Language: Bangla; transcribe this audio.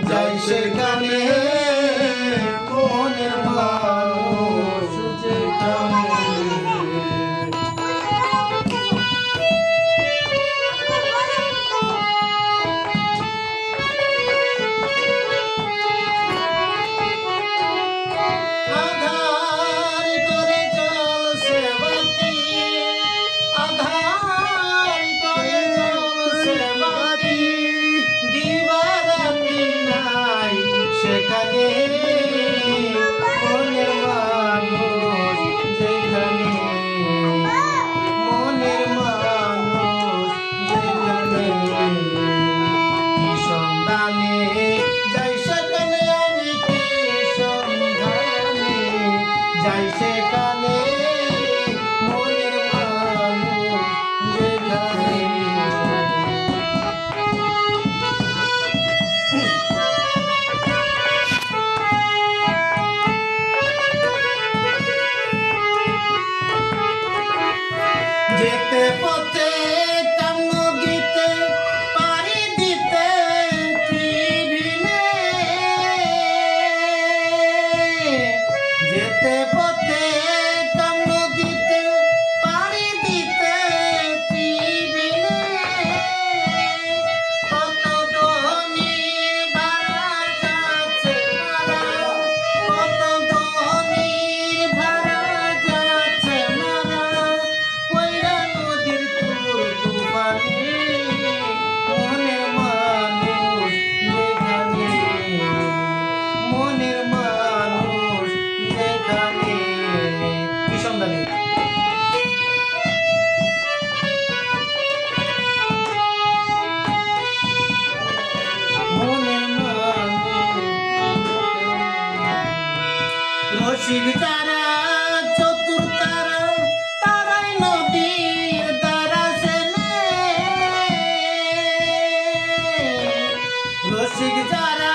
যাই সেখানে মনের মানুষ যেখানে। সেখানে মনের মানুষ যেখানে, মনের মানুষ যেখানে, কি সন্ধানে যাই সেখানে, আমি কি সন্ধানে যাই সেখানে, মনের মানুষ যেখানে। যেতে পথে কান্ন দিতে পারি দিতে ত্রিভিনে, যেতে পথে কান্ন দিতে পারি দিতে ত্রিভিনে, কত ধনী ভাড়া যাচ্ছে মারা, কত ধনীর ভাড়া যাচ্ছে মারা, মনের মানুষ যেখানে, মনের মানুষ যেখানে, কি সন্ধানে। মনের মানুষ রসিক যারা চতুর তারা, তারাই নদীর দ্বারা চেনে, রসিক যারা